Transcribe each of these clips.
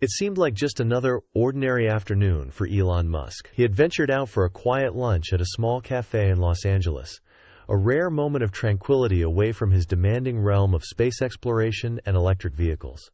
It seemed like just another ordinary afternoon for Elon Musk. He had ventured out for a quiet lunch at a small cafe in Los Angeles, a rare moment of tranquility away from his demanding realm of space exploration and electric vehicles.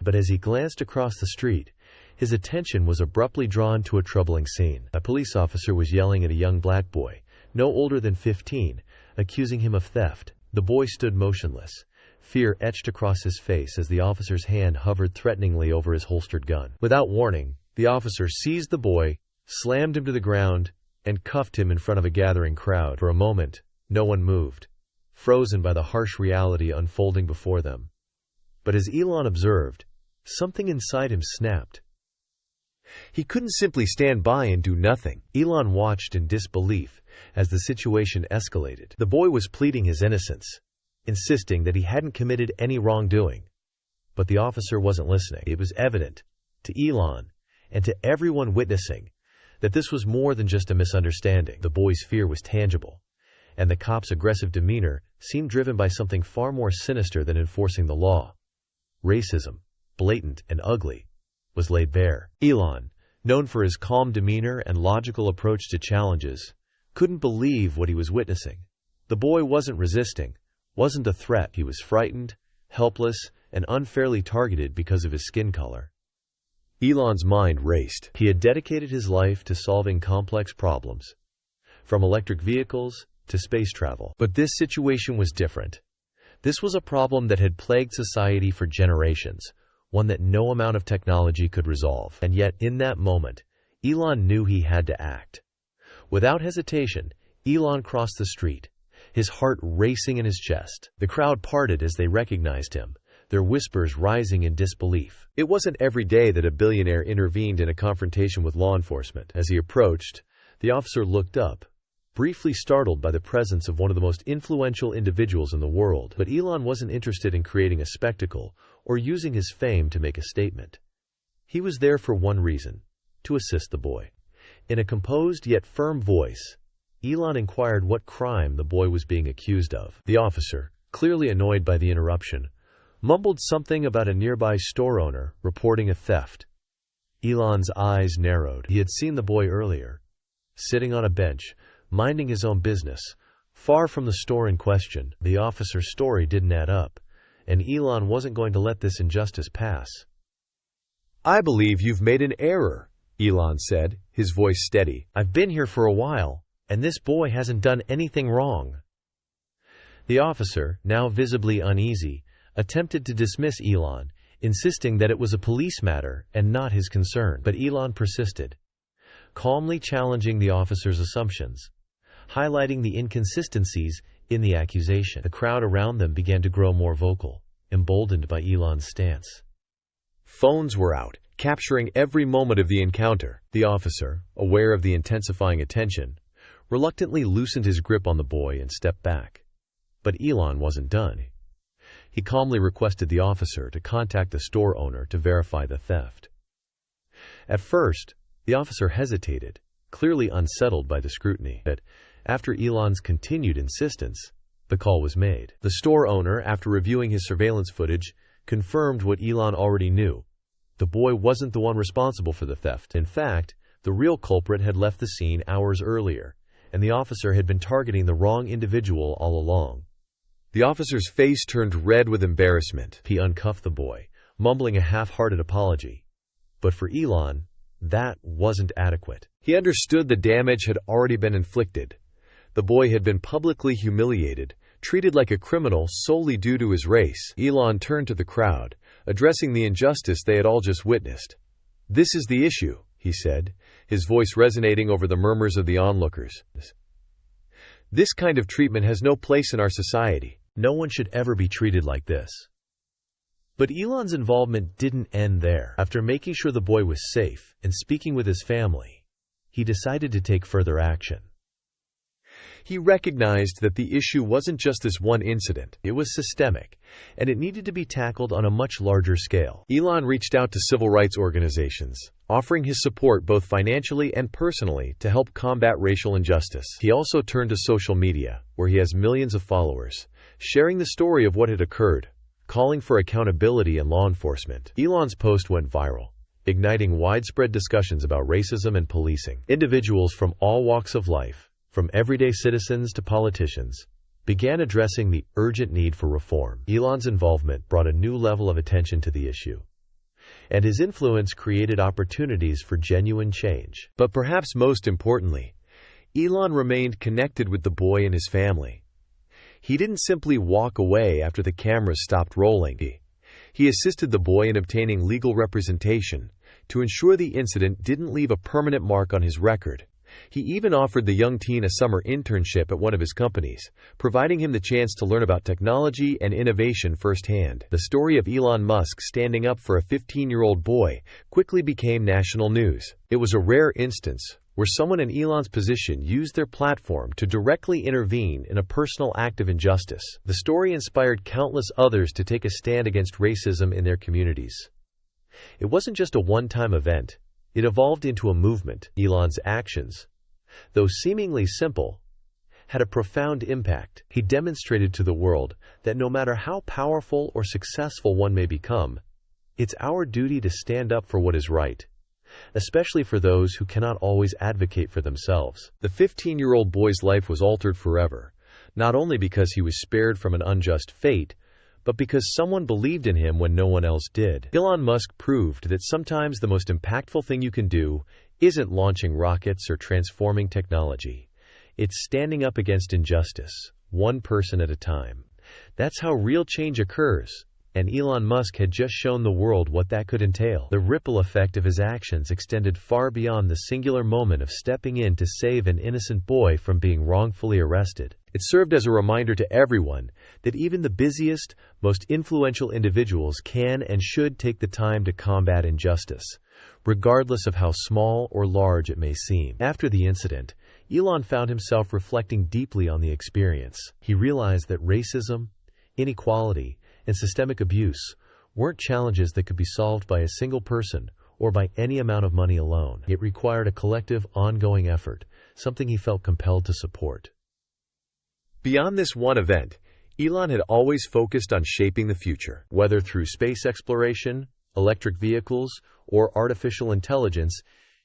But as he glanced across the street, his attention was abruptly drawn to a troubling scene. A police officer was yelling at a young black boy, no older than 15, accusing him of theft. The boy stood motionless, fear etched across his face as the officer's hand hovered threateningly over his holstered gun. Without warning, the officer seized the boy, slammed him to the ground, and cuffed him in front of a gathering crowd. For a moment, no one moved, frozen by the harsh reality unfolding before them. But as Elon observed, something inside him snapped. He couldn't simply stand by and do nothing. Elon watched in disbelief as the situation escalated. The boy was pleading his innocence, insisting that he hadn't committed any wrongdoing. But the officer wasn't listening. It was evident to Elon and to everyone witnessing that this was more than just a misunderstanding. The boy's fear was tangible, and the cop's aggressive demeanor seemed driven by something far more sinister than enforcing the law. Racism, blatant and ugly, was laid bare. Elon, known for his calm demeanor and logical approach to challenges, couldn't believe what he was witnessing. The boy wasn't resisting, wasn't a threat. He was frightened, helpless, and unfairly targeted because of his skin color. Elon's mind raced. He had dedicated his life to solving complex problems, from electric vehicles to space travel. But this situation was different. This was a problem that had plagued society for generations, one that no amount of technology could resolve. And yet, in that moment, Elon knew he had to act. Without hesitation, Elon crossed the street, his heart racing in his chest. The crowd parted as they recognized him, their whispers rising in disbelief. It wasn't every day that a billionaire intervened in a confrontation with law enforcement. As he approached, the officer looked up, briefly startled by the presence of one of the most influential individuals in the world. But Elon wasn't interested in creating a spectacle or using his fame to make a statement. He was there for one reason: to assist the boy. In a composed yet firm voice, Elon inquired what crime the boy was being accused of. The officer, clearly annoyed by the interruption, mumbled something about a nearby store owner reporting a theft. Elon's eyes narrowed. He had seen the boy earlier, sitting on a bench, minding his own business, far from the store in question. The officer's story didn't add up, and Elon wasn't going to let this injustice pass. "I believe you've made an error," Elon said, his voice steady. "I've been here for a while, and this boy hasn't done anything wrong." The officer, now visibly uneasy, attempted to dismiss Elon, insisting that it was a police matter and not his concern. But Elon persisted, calmly challenging the officer's assumptions, highlighting the inconsistencies in the accusation. The crowd around them began to grow more vocal, emboldened by Elon's stance. Phones were out, capturing every moment of the encounter. The officer, aware of the intensifying attention, reluctantly loosened his grip on the boy and stepped back. But Elon wasn't done. He calmly requested the officer to contact the store owner to verify the theft. At first, the officer hesitated, clearly unsettled by the scrutiny. But after Elon's continued insistence, the call was made. The store owner, after reviewing his surveillance footage, confirmed what Elon already knew. The boy wasn't the one responsible for the theft. In fact, the real culprit had left the scene hours earlier, and the officer had been targeting the wrong individual all along. The officer's face turned red with embarrassment. He uncuffed the boy, mumbling a half-hearted apology. But for Elon, that wasn't adequate. He understood the damage had already been inflicted. The boy had been publicly humiliated, treated like a criminal solely due to his race. Elon turned to the crowd, addressing the injustice they had all just witnessed. "This is the issue," he said, his voice resonating over the murmurs of the onlookers. "This kind of treatment has no place in our society. No one should ever be treated like this." But Elon's involvement didn't end there. After making sure the boy was safe and speaking with his family, he decided to take further action. He recognized that the issue wasn't just this one incident. It was systemic, and it needed to be tackled on a much larger scale. Elon reached out to civil rights organizations, offering his support both financially and personally to help combat racial injustice. He also turned to social media, where he has millions of followers, sharing the story of what had occurred, calling for accountability and law enforcement. Elon's post went viral, igniting widespread discussions about racism and policing. Individuals from all walks of life, from everyday citizens to politicians, began addressing the urgent need for reform. Elon's involvement brought a new level of attention to the issue, and his influence created opportunities for genuine change. But perhaps most importantly, Elon remained connected with the boy and his family. He didn't simply walk away after the cameras stopped rolling. He assisted the boy in obtaining legal representation to ensure the incident didn't leave a permanent mark on his record. He even offered the young teen a summer internship at one of his companies, providing him the chance to learn about technology and innovation firsthand. The story of Elon Musk standing up for a 15-year-old boy quickly became national news. It was a rare instance where someone in Elon's position used their platform to directly intervene in a personal act of injustice. The story inspired countless others to take a stand against racism in their communities. It wasn't just a one-time event. It evolved into a movement. Elon's actions, though seemingly simple, had a profound impact. He demonstrated to the world that no matter how powerful or successful one may become, it's our duty to stand up for what is right, especially for those who cannot always advocate for themselves. The 15-year-old boy's life was altered forever, not only because he was spared from an unjust fate, but because someone believed in him when no one else did. Elon Musk proved that sometimes the most impactful thing you can do isn't launching rockets or transforming technology. It's standing up against injustice, one person at a time. That's how real change occurs, and Elon Musk had just shown the world what that could entail. The ripple effect of his actions extended far beyond the singular moment of stepping in to save an innocent boy from being wrongfully arrested. It served as a reminder to everyone that even the busiest, most influential individuals can and should take the time to combat injustice, regardless of how small or large it may seem. After the incident, Elon found himself reflecting deeply on the experience. He realized that racism, inequality, and systemic abuse weren't challenges that could be solved by a single person or by any amount of money alone. It required a collective, ongoing effort, something he felt compelled to support. Beyond this one event, Elon had always focused on shaping the future. Whether through space exploration, electric vehicles, or artificial intelligence,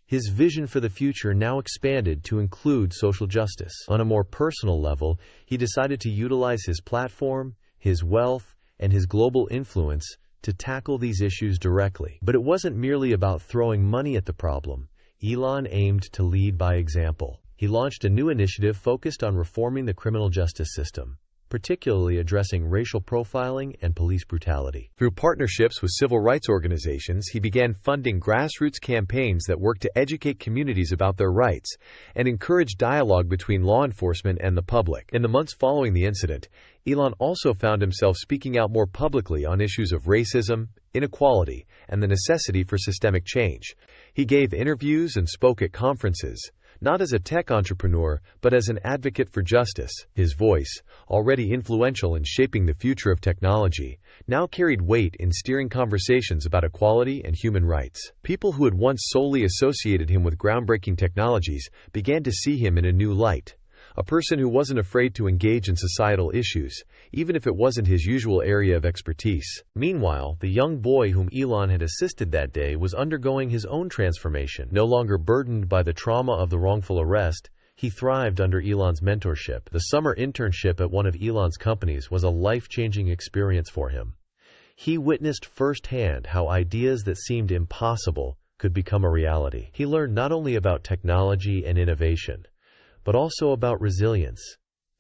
his vision for the future now expanded to include social justice. On a more personal level, he decided to utilize his platform, his wealth, and his global influence to tackle these issues directly. But it wasn't merely about throwing money at the problem. Elon aimed to lead by example. He launched a new initiative focused on reforming the criminal justice system, particularly addressing racial profiling and police brutality. Through partnerships with civil rights organizations, he began funding grassroots campaigns that worked to educate communities about their rights and encourage dialogue between law enforcement and the public. In the months following the incident, Elon also found himself speaking out more publicly on issues of racism, inequality, and the necessity for systemic change. He gave interviews and spoke at conferences, not as a tech entrepreneur, but as an advocate for justice. His voice, already influential in shaping the future of technology, now carried weight in steering conversations about equality and human rights. People who had once solely associated him with groundbreaking technologies began to see him in a new light. A person who wasn't afraid to engage in societal issues, even if it wasn't his usual area of expertise. Meanwhile, the young boy whom Elon had assisted that day was undergoing his own transformation. No longer burdened by the trauma of the wrongful arrest, he thrived under Elon's mentorship. The summer internship at one of Elon's companies was a life-changing experience for him. He witnessed firsthand how ideas that seemed impossible could become a reality. He learned not only about technology and innovation, but also about resilience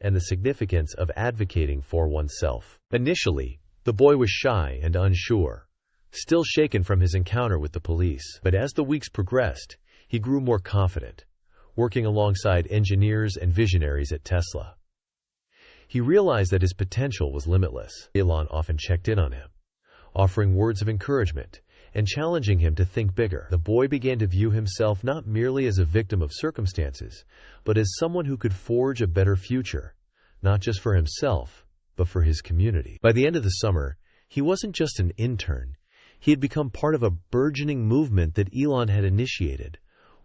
and the significance of advocating for oneself. Initially, the boy was shy and unsure, still shaken from his encounter with the police. But as the weeks progressed, he grew more confident, working alongside engineers and visionaries at Tesla. He realized that his potential was limitless. Elon often checked in on him, offering words of encouragement and challenging him to think bigger. The boy began to view himself not merely as a victim of circumstances, but as someone who could forge a better future, not just for himself, but for his community. By the end of the summer, he wasn't just an intern. He had become part of a burgeoning movement that Elon had initiated,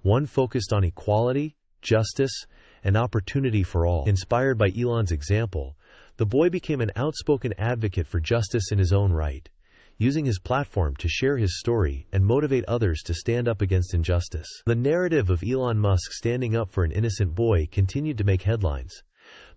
one focused on equality, justice, and opportunity for all. Inspired by Elon's example, the boy became an outspoken advocate for justice in his own right, using his platform to share his story and motivate others to stand up against injustice. The narrative of Elon Musk standing up for an innocent boy continued to make headlines.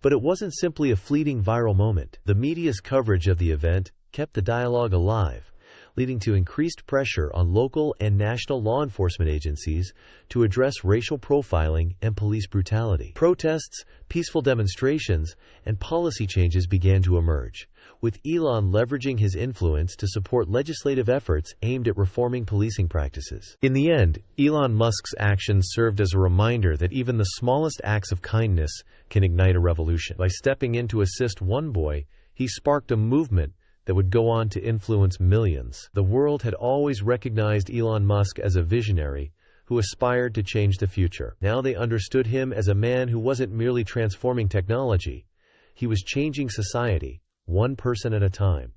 But it wasn't simply a fleeting viral moment. The media's coverage of the event kept the dialogue alive, leading to increased pressure on local and national law enforcement agencies to address racial profiling and police brutality. Protests, peaceful demonstrations, and policy changes began to emerge, with Elon leveraging his influence to support legislative efforts aimed at reforming policing practices. In the end, Elon Musk's actions served as a reminder that even the smallest acts of kindness can ignite a revolution. By stepping in to assist one boy, he sparked a movement that would go on to influence millions. The world had always recognized Elon Musk as a visionary who aspired to change the future. Now they understood him as a man who wasn't merely transforming technology. He was changing society, one person at a time.